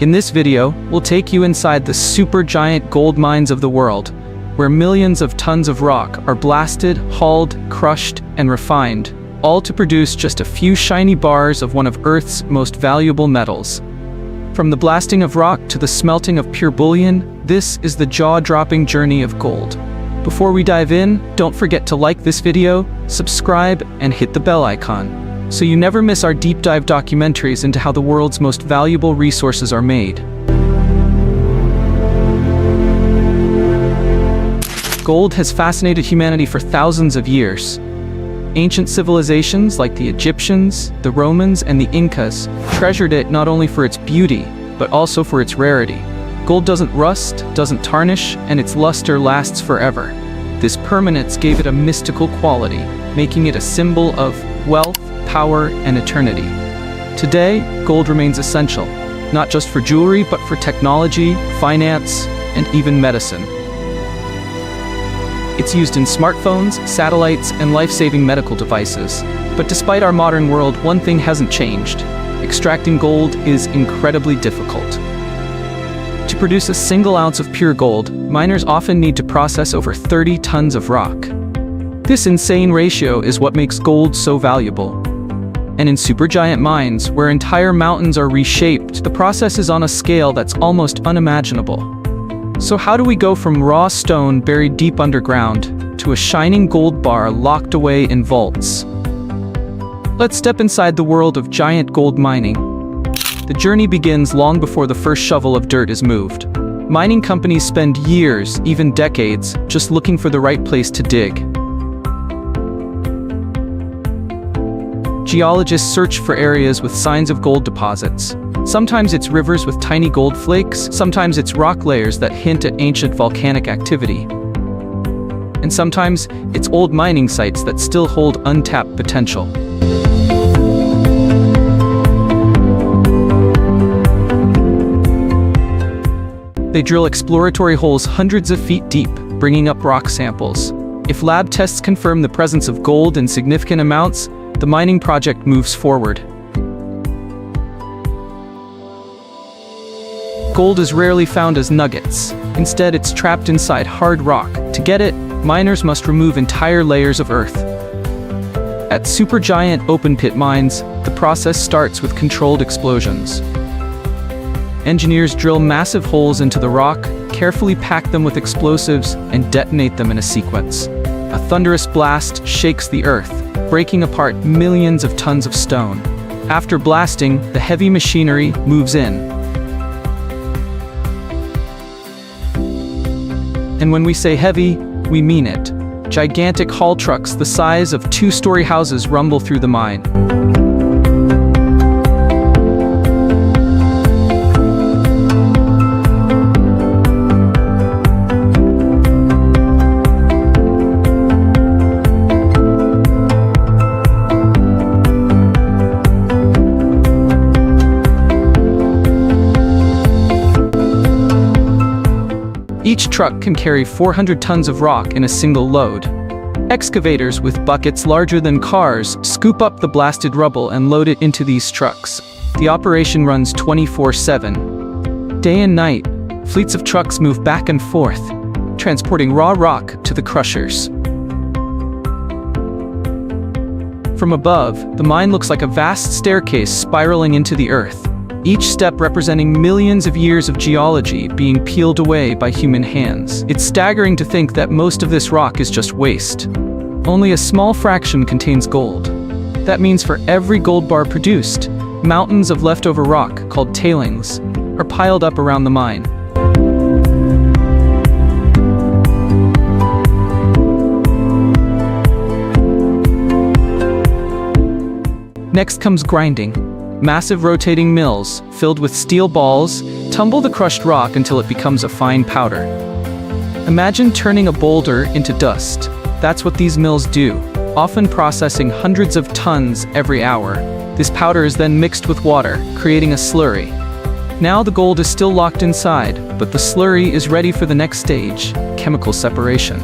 In this video, we'll take you inside the supergiant gold mines of the world, where millions of tons of rock are blasted, hauled, crushed, and refined, all to produce just a few shiny bars of one of Earth's most valuable metals. From the blasting of rock to the smelting of pure bullion, this is the jaw-dropping journey of gold. Before we dive in, don't forget to like this video, subscribe, and hit the bell icon, so you never miss our deep dive documentaries into how the world's most valuable resources are made. Gold has fascinated humanity for thousands of years. Ancient civilizations like the Egyptians, the Romans, and the Incas treasured it not only for its beauty, but also for its rarity. Gold doesn't rust, doesn't tarnish, and its luster lasts forever. This permanence gave it a mystical quality, making it a symbol of wealth, power, and eternity. Today, gold remains essential, not just for jewelry, but for technology, finance, and even medicine. It's used in smartphones, satellites, and life-saving medical devices. But despite our modern world, one thing hasn't changed. Extracting gold is incredibly difficult. To produce a single ounce of pure gold, miners often need to process over 30 tons of rock. This insane ratio is what makes gold so valuable. And in supergiant mines, where entire mountains are reshaped, the process is on a scale that's almost unimaginable. So how do we go from raw stone buried deep underground to a shining gold bar locked away in vaults? Let's step inside the world of giant gold mining. The journey begins long before the first shovel of dirt is moved. Mining companies spend years, even decades, just looking for the right place to dig. Geologists search for areas with signs of gold deposits. Sometimes it's rivers with tiny gold flakes, sometimes it's rock layers that hint at ancient volcanic activity. And sometimes it's old mining sites that still hold untapped potential. They drill exploratory holes hundreds of feet deep, bringing up rock samples. If lab tests confirm the presence of gold in significant amounts, the mining project moves forward. Gold is rarely found as nuggets. Instead, it's trapped inside hard rock. To get it, miners must remove entire layers of earth. At supergiant open-pit mines, the process starts with controlled explosions. Engineers drill massive holes into the rock, carefully pack them with explosives, and detonate them in a sequence. A thunderous blast shakes the earth, breaking apart millions of tons of stone. After blasting, the heavy machinery moves in. And when we say heavy, we mean it. Gigantic haul trucks the size of two-story houses rumble through the mine. Each truck can carry 400 tons of rock in a single load. Excavators with buckets larger than cars scoop up the blasted rubble and load it into these trucks. The operation runs 24/7. Day and night, fleets of trucks move back and forth, transporting raw rock to the crushers. From above, the mine looks like a vast staircase spiraling into the earth, each step representing millions of years of geology being peeled away by human hands. It's staggering to think that most of this rock is just waste. Only a small fraction contains gold. That means for every gold bar produced, mountains of leftover rock, called tailings, are piled up around the mine. Next comes grinding. Massive rotating mills, filled with steel balls, tumble the crushed rock until it becomes a fine powder. Imagine turning a boulder into dust. That's what these mills do, often processing hundreds of tons every hour. This powder is then mixed with water, creating a slurry. Now the gold is still locked inside, but the slurry is ready for the next stage, chemical separation.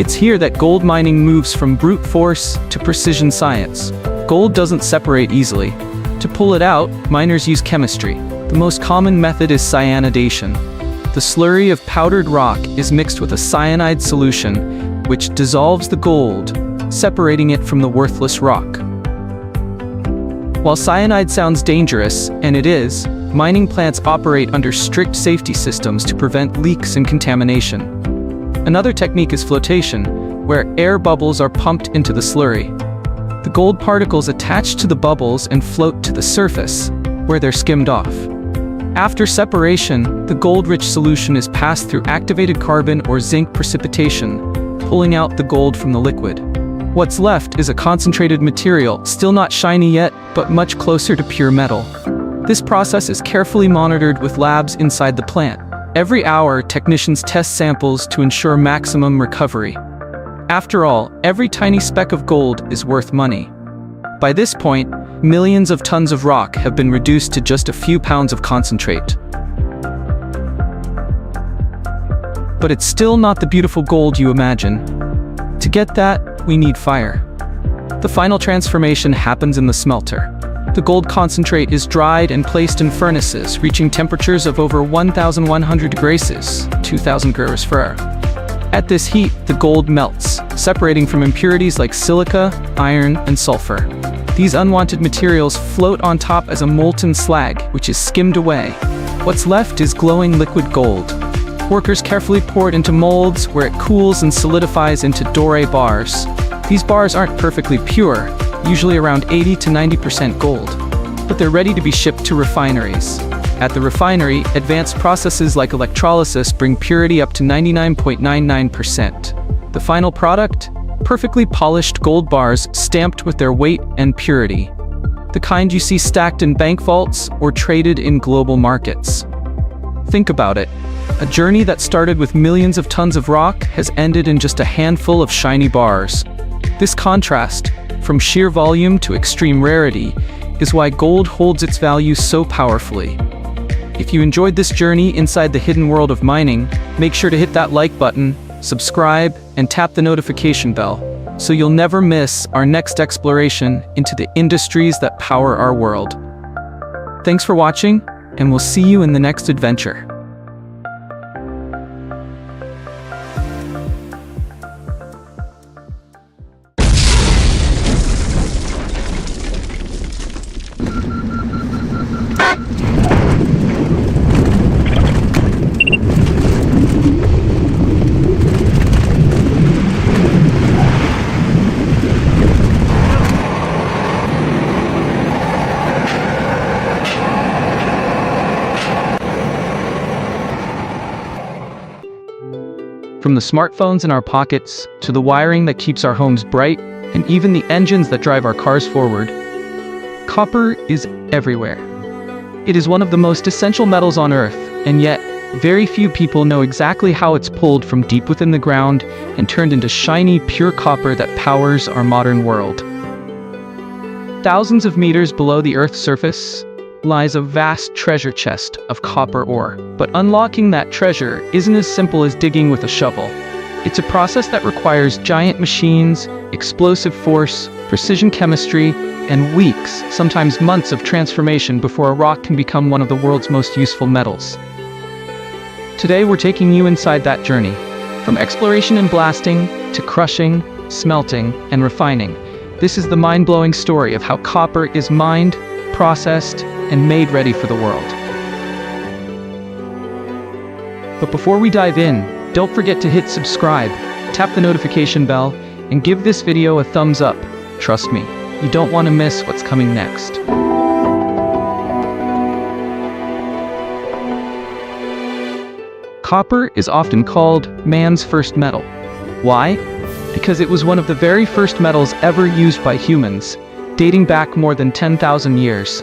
It's here that gold mining moves from brute force to precision science. Gold doesn't separate easily. To pull it out, miners use chemistry. The most common method is cyanidation. The slurry of powdered rock is mixed with a cyanide solution, which dissolves the gold, separating it from the worthless rock. While cyanide sounds dangerous, and it is, mining plants operate under strict safety systems to prevent leaks and contamination. Another technique is flotation, where air bubbles are pumped into the slurry. The gold particles attach to the bubbles and float to the surface, where they're skimmed off. After separation, the gold-rich solution is passed through activated carbon or zinc precipitation, pulling out the gold from the liquid. What's left is a concentrated material, still not shiny yet, but much closer to pure metal. This process is carefully monitored with labs inside the plant. Every hour, technicians test samples to ensure maximum recovery. After all, every tiny speck of gold is worth money. By this point, millions of tons of rock have been reduced to just a few pounds of concentrate. But it's still not the beautiful gold you imagine. To get that, we need fire. The final transformation happens in the smelter. The gold concentrate is dried and placed in furnaces, reaching temperatures of over 1,100 degrees, 2,000 gauges per hour. At this heat, the gold melts, separating from impurities like silica, iron, and sulfur. These unwanted materials float on top as a molten slag, which is skimmed away. What's left is glowing liquid gold. Workers carefully pour it into molds, where it cools and solidifies into doré bars. These bars aren't perfectly pure, usually around 80 to 90% gold, but they're ready to be shipped to refineries. At the refinery, advanced processes like electrolysis bring purity up to 99.99%. The final product? Perfectly polished gold bars stamped with their weight and purity. The kind you see stacked in bank vaults or traded in global markets. Think about it. A journey that started with millions of tons of rock has ended in just a handful of shiny bars. This contrast, from sheer volume to extreme rarity, is why gold holds its value so powerfully. If you enjoyed this journey inside the hidden world of mining, make sure to hit that like button, subscribe, and tap the notification bell, so you'll never miss our next exploration into the industries that power our world. Thanks for watching, and we'll see you in the next adventure. From the smartphones in our pockets, to the wiring that keeps our homes bright, and even the engines that drive our cars forward, copper is everywhere. It is one of the most essential metals on Earth, and yet, very few people know exactly how it's pulled from deep within the ground and turned into shiny, pure copper that powers our modern world. Thousands of meters below the Earth's surface lies a vast treasure chest of copper ore. But unlocking that treasure isn't as simple as digging with a shovel. It's a process that requires giant machines, explosive force, precision chemistry, and weeks, sometimes months of transformation before a rock can become one of the world's most useful metals. Today we're taking you inside that journey, from exploration and blasting to crushing, smelting, and refining. This is the mind-blowing story of how copper is mined, processed, and made ready for the world. But before we dive in, don't forget to hit subscribe, tap the notification bell, and give this video a thumbs up. Trust me, you don't want to miss what's coming next. Copper is often called man's first metal. Why? Because it was one of the very first metals ever used by humans, dating back more than 10,000 years.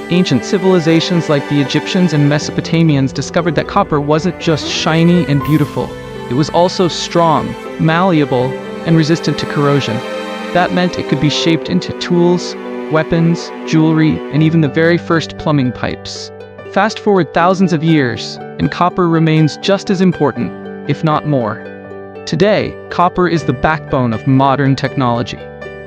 Ancient civilizations like the Egyptians and Mesopotamians discovered that copper wasn't just shiny and beautiful. It was also strong, malleable, and resistant to corrosion. That meant it could be shaped into tools, weapons, jewelry, and even the very first plumbing pipes. Fast forward thousands of years, and copper remains just as important, if not more. Today, copper is the backbone of modern technology.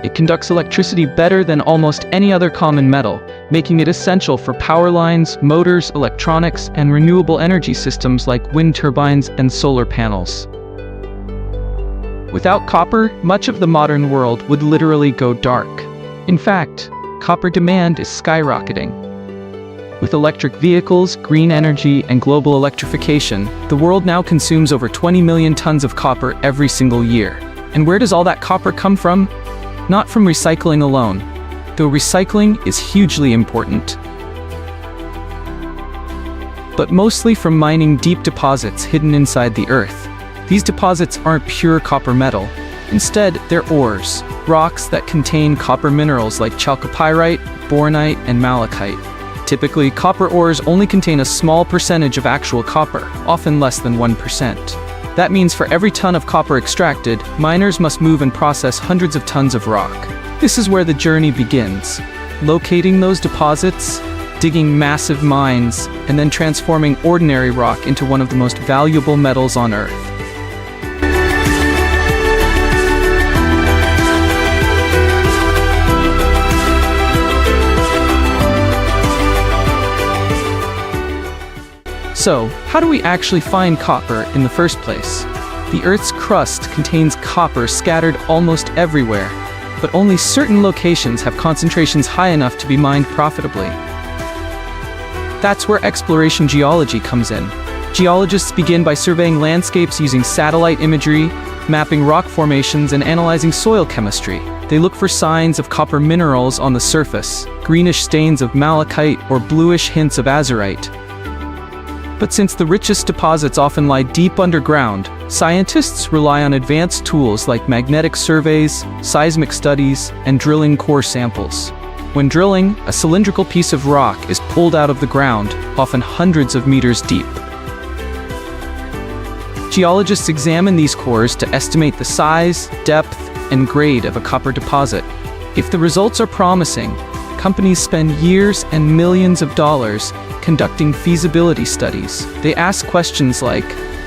It conducts electricity better than almost any other common metal, making it essential for power lines, motors, electronics, and renewable energy systems like wind turbines and solar panels. Without copper, much of the modern world would literally go dark. In fact, copper demand is skyrocketing. With electric vehicles, green energy, and global electrification, the world now consumes over 20 million tons of copper every single year. And where does all that copper come from? Not from recycling alone, though recycling is hugely important, but mostly from mining deep deposits hidden inside the earth. These deposits aren't pure copper metal. Instead, they're ores, rocks that contain copper minerals like chalcopyrite, bornite, and malachite. Typically, copper ores only contain a small percentage of actual copper, often less than 1%. That means for every ton of copper extracted, miners must move and process hundreds of tons of rock. This is where the journey begins. Locating those deposits, digging massive mines, and then transforming ordinary rock into one of the most valuable metals on Earth. So, how do we actually find copper in the first place? The Earth's crust contains copper scattered almost everywhere, but only certain locations have concentrations high enough to be mined profitably. That's where exploration geology comes in. Geologists begin by surveying landscapes using satellite imagery, mapping rock formations, and analyzing soil chemistry. They look for signs of copper minerals on the surface, greenish stains of malachite, or bluish hints of azurite. But since the richest deposits often lie deep underground, scientists rely on advanced tools like magnetic surveys, seismic studies, and drilling core samples. When drilling, a cylindrical piece of rock is pulled out of the ground, often hundreds of meters deep. Geologists examine these cores to estimate the size, depth, and grade of a copper deposit. If the results are promising, companies spend years and millions of dollars conducting feasibility studies. They ask questions like,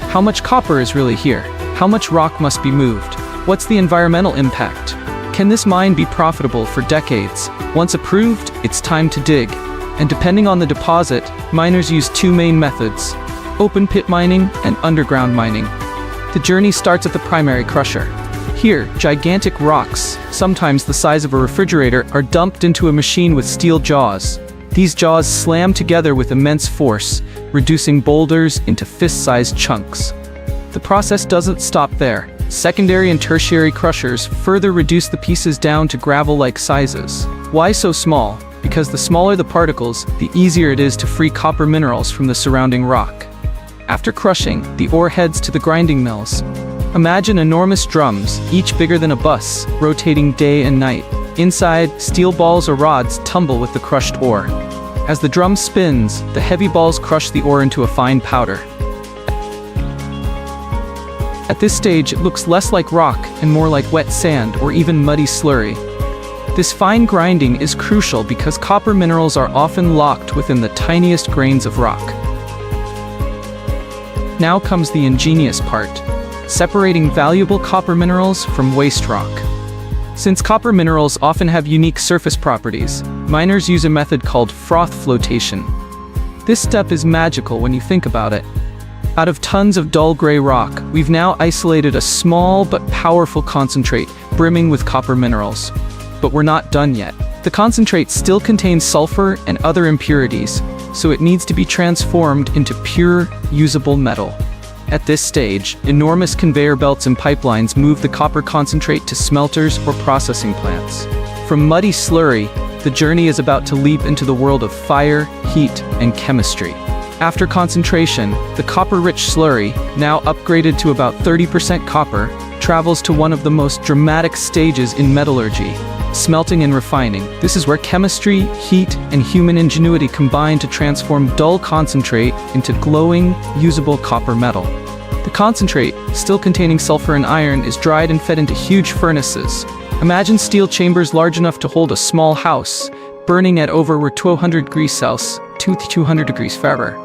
how much copper is really here? How much rock must be moved? What's the environmental impact? Can this mine be profitable for decades? Once approved, it's time to dig. And depending on the deposit, miners use two main methods: open pit mining and underground mining. The journey starts at the primary crusher. Here, gigantic rocks, sometimes the size of a refrigerator, are dumped into a machine with steel jaws. These jaws slam together with immense force, reducing boulders into fist-sized chunks. The process doesn't stop there. Secondary and tertiary crushers further reduce the pieces down to gravel-like sizes. Why so small? Because the smaller the particles, the easier it is to free copper minerals from the surrounding rock. After crushing, the ore heads to the grinding mills. Imagine enormous drums, each bigger than a bus, rotating day and night. Inside, steel balls or rods tumble with the crushed ore. As the drum spins, the heavy balls crush the ore into a fine powder. At this stage, it looks less like rock and more like wet sand or even muddy slurry. This fine grinding is crucial because copper minerals are often locked within the tiniest grains of rock. Now comes the ingenious part: separating valuable copper minerals from waste rock. Since copper minerals often have unique surface properties, miners use a method called froth flotation. This step is magical when you think about it. Out of tons of dull gray rock, we've now isolated a small but powerful concentrate brimming with copper minerals. But we're not done yet. The concentrate still contains sulfur and other impurities, so it needs to be transformed into pure, usable metal. At this stage, enormous conveyor belts and pipelines move the copper concentrate to smelters or processing plants. From muddy slurry, the journey is about to leap into the world of fire, heat, and chemistry. After concentration, the copper-rich slurry, now upgraded to about 30% copper, travels to one of the most dramatic stages in metallurgy: smelting and refining. This is where chemistry, heat, and human ingenuity combine to transform dull concentrate into glowing, usable copper metal. The concentrate, still containing sulfur and iron, is dried and fed into huge furnaces. Imagine steel chambers large enough to hold a small house, burning at over 1200 degrees Celsius, 200 degrees Fahrenheit.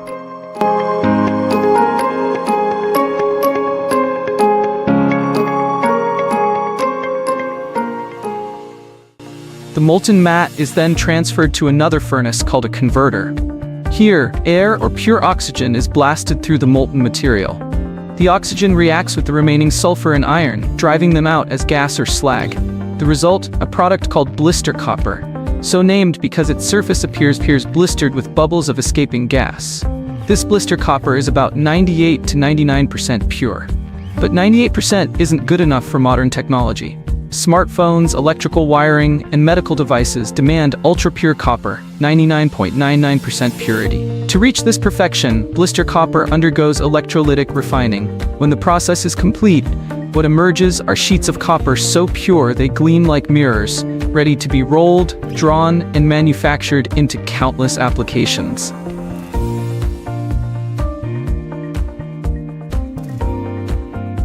The molten matte is then transferred to another furnace called a converter. Here, air or pure oxygen is blasted through the molten material. The oxygen reacts with the remaining sulfur and iron, driving them out as gas or slag. The result, a product called blister copper, so named because its surface appears blistered with bubbles of escaping gas. This blister copper is about 98 to 99% pure. But 98% isn't good enough for modern technology. Smartphones, electrical wiring, and medical devices demand ultra-pure copper, 99.99% purity. To reach this perfection, blister copper undergoes electrolytic refining. When the process is complete, what emerges are sheets of copper so pure they gleam like mirrors, ready to be rolled, drawn, and manufactured into countless applications.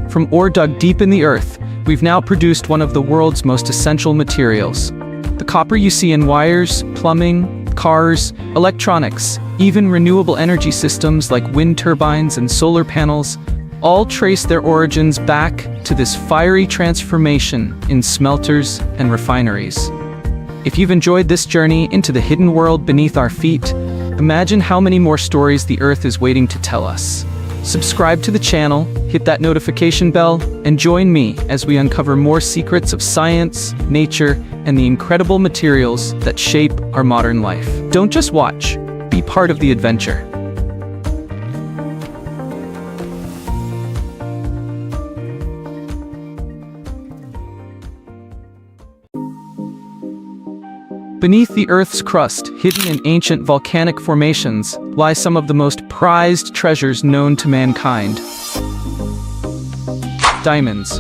From ore dug deep in the earth, we've now produced one of the world's most essential materials. The copper you see in wires, plumbing, cars, electronics, even renewable energy systems like wind turbines and solar panels, all trace their origins back to this fiery transformation in smelters and refineries. If you've enjoyed this journey into the hidden world beneath our feet, imagine how many more stories the Earth is waiting to tell us. Subscribe to the channel, hit that notification bell, and join me as we uncover more secrets of science, nature, and the incredible materials that shape our modern life. Don't just watch, be part of the adventure. Beneath the Earth's crust, hidden in ancient volcanic formations, lie some of the most prized treasures known to mankind. Diamonds.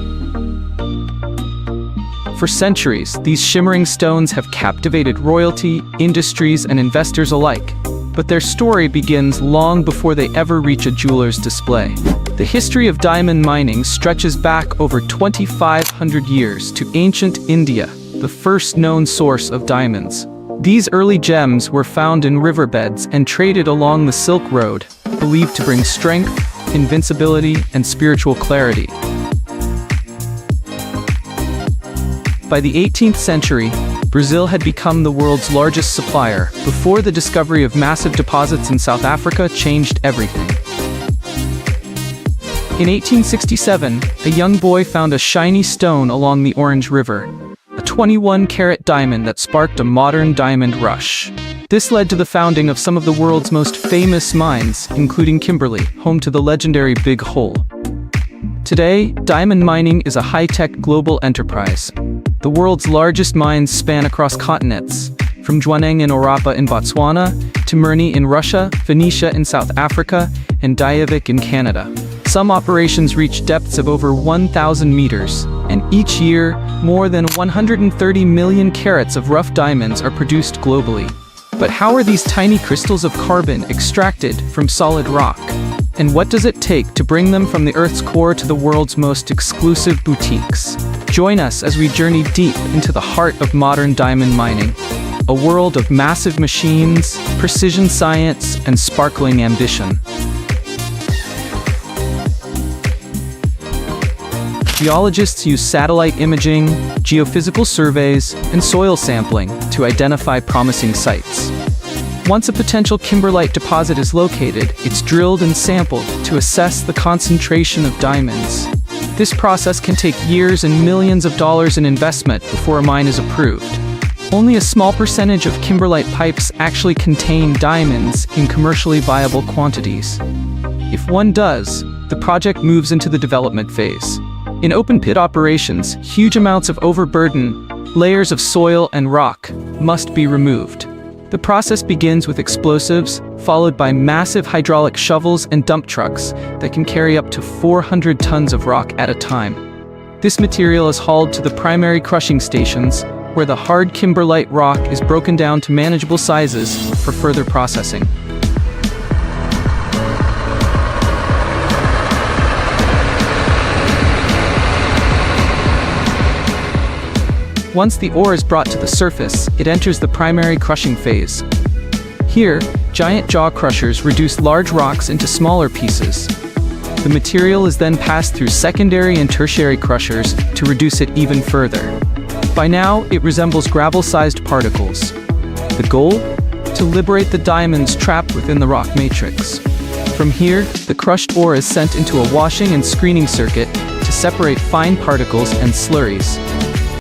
For centuries, these shimmering stones have captivated royalty, industries, and investors alike. But their story begins long before they ever reach a jeweler's display. The history of diamond mining stretches back over 2,500 years to ancient India, the first known source of diamonds. These early gems were found in riverbeds and traded along the Silk Road, believed to bring strength, invincibility, and spiritual clarity. By the 18th century, Brazil had become the world's largest supplier, before the discovery of massive deposits in South Africa changed everything. In 1867, a young boy found a shiny stone along the Orange River, a 21-carat diamond that sparked a modern diamond rush. This led to the founding of some of the world's most famous mines, including Kimberley, home to the legendary Big Hole. Today, diamond mining is a high-tech global enterprise. The world's largest mines span across continents, from Jwaneng in Orapa in Botswana, to Mirny in Russia, Venetia in South Africa, and Diavik in Canada. Some operations reach depths of over 1,000 meters, and each year, more than 130 million carats of rough diamonds are produced globally. But how are these tiny crystals of carbon extracted from solid rock? And what does it take to bring them from the Earth's core to the world's most exclusive boutiques? Join us as we journey deep into the heart of modern diamond mining, a world of massive machines, precision science, and sparkling ambition. Geologists use satellite imaging, geophysical surveys, and soil sampling to identify promising sites. Once a potential kimberlite deposit is located, it's drilled and sampled to assess the concentration of diamonds. This process can take years and millions of dollars in investment before a mine is approved. Only a small percentage of kimberlite pipes actually contain diamonds in commercially viable quantities. If one does, the project moves into the development phase. In open-pit operations, huge amounts of overburden, layers of soil and rock, must be removed. The process begins with explosives, followed by massive hydraulic shovels and dump trucks that can carry up to 400 tons of rock at a time. This material is hauled to the primary crushing stations, where the hard kimberlite rock is broken down to manageable sizes for further processing. Once the ore is brought to the surface, it enters the primary crushing phase. Here, giant jaw crushers reduce large rocks into smaller pieces. The material is then passed through secondary and tertiary crushers to reduce it even further. By now, it resembles gravel-sized particles. The goal? To liberate the diamonds trapped within the rock matrix. From here, the crushed ore is sent into a washing and screening circuit to separate fine particles and slurries.